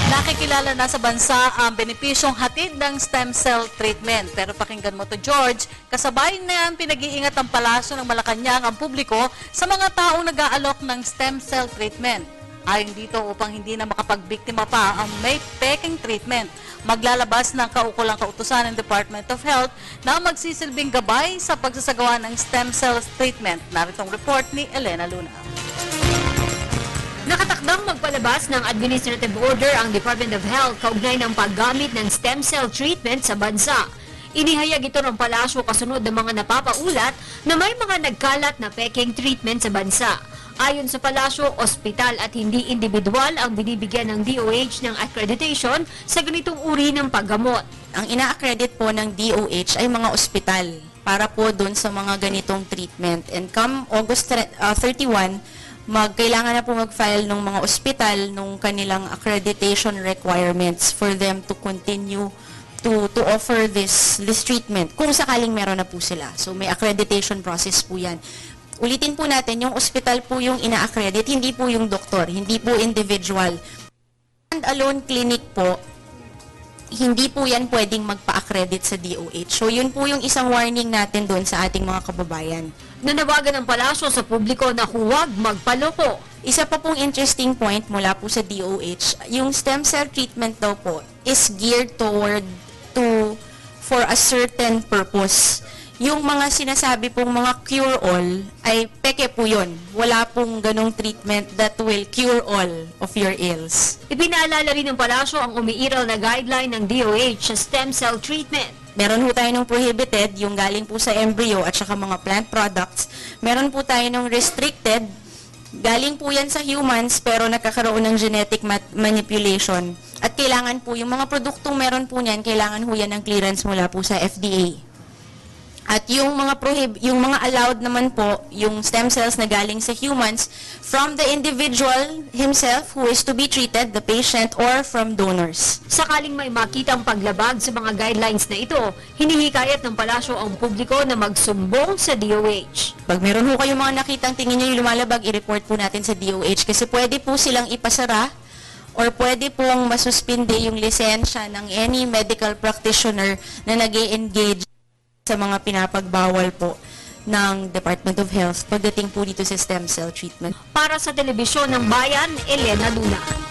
Nakikilala na sa bansa ang benepisyong hatid ng stem cell treatment. Pero pakinggan mo to, George, kasabay na yan pinag-iingat ang palasyo ng Malacanang ang publiko sa mga taong nag-aalok ng stem cell treatment. Ayon dito, upang hindi na makapagbiktima pa ang may peking treatment, maglalabas ng kaukulang kautusan ng Department of Health na magsisilbing gabay sa pagsasagawa ng stem cell treatment. Naritong report ni Elena Luna. Nakatakdang magpalabas ng administrative order ang Department of Health kaugnay ng paggamit ng stem cell treatment sa bansa. Inihayag ito ng palasyo kasunod ng mga napapaulat na may mga nagkalat na peking treatment sa bansa. Ayon sa palasyo, ospital at hindi individual ang binibigyan ng DOH ng accreditation sa ganitong uri ng paggamot. Ang ina-accredit po ng DOH ay mga ospital para po doon sa mga ganitong treatment. And come August 31, kailangan na po mag-file ng mga ospital nung kanilang accreditation requirements for them to continue to offer this treatment kung sakaling meron na po sila. So may accreditation process po yan. Ulitin po natin, yung ospital po yung ina-accredit, hindi po yung doktor, hindi po individual. Stand-alone clinic po, hindi po yan pwedeng magpa-accredit sa DOH. So yun po yung isang warning natin doon sa ating mga kababayan. Nanawagan ng palasyo sa publiko na huwag magpaloko. Isa pa pong interesting point mula po sa DOH, yung stem cell treatment daw po is geared for a certain purpose. Yung mga sinasabi pong mga cure-all ay peke po yun. Wala pong ganong treatment that will cure all of your ills. Ipinaalala rin ng palasyo ang umiiral na guideline ng DOH sa stem cell treatment. Meron po tayo ng prohibited, yung galing po sa embryo at saka mga plant products. Meron po tayo ng restricted, galing po yan sa humans pero nakakaroon ng genetic manipulation. At kailangan po, yung mga produktong meron po niyan, kailangan po yan ng clearance mula po sa FDA. At yung mga allowed naman po, yung stem cells na galing sa humans, from the individual himself who is to be treated, the patient, or from donors. Sakaling may makitang paglabag sa mga guidelines na ito, hinihikayat ng palasyo ang publiko na magsumbong sa DOH. Pag meron po kayong mga nakitang tingin nyo yung lumalabag, i-report po natin sa DOH kasi pwede po silang ipasara or pwede pong masuspindi yung lisensya ng any medical practitioner na nag-e-engage sa mga pinapagbawal po ng Department of Health pagdating po dito sa stem cell treatment. Para sa Telebisyon ng Bayan, Elena Luna.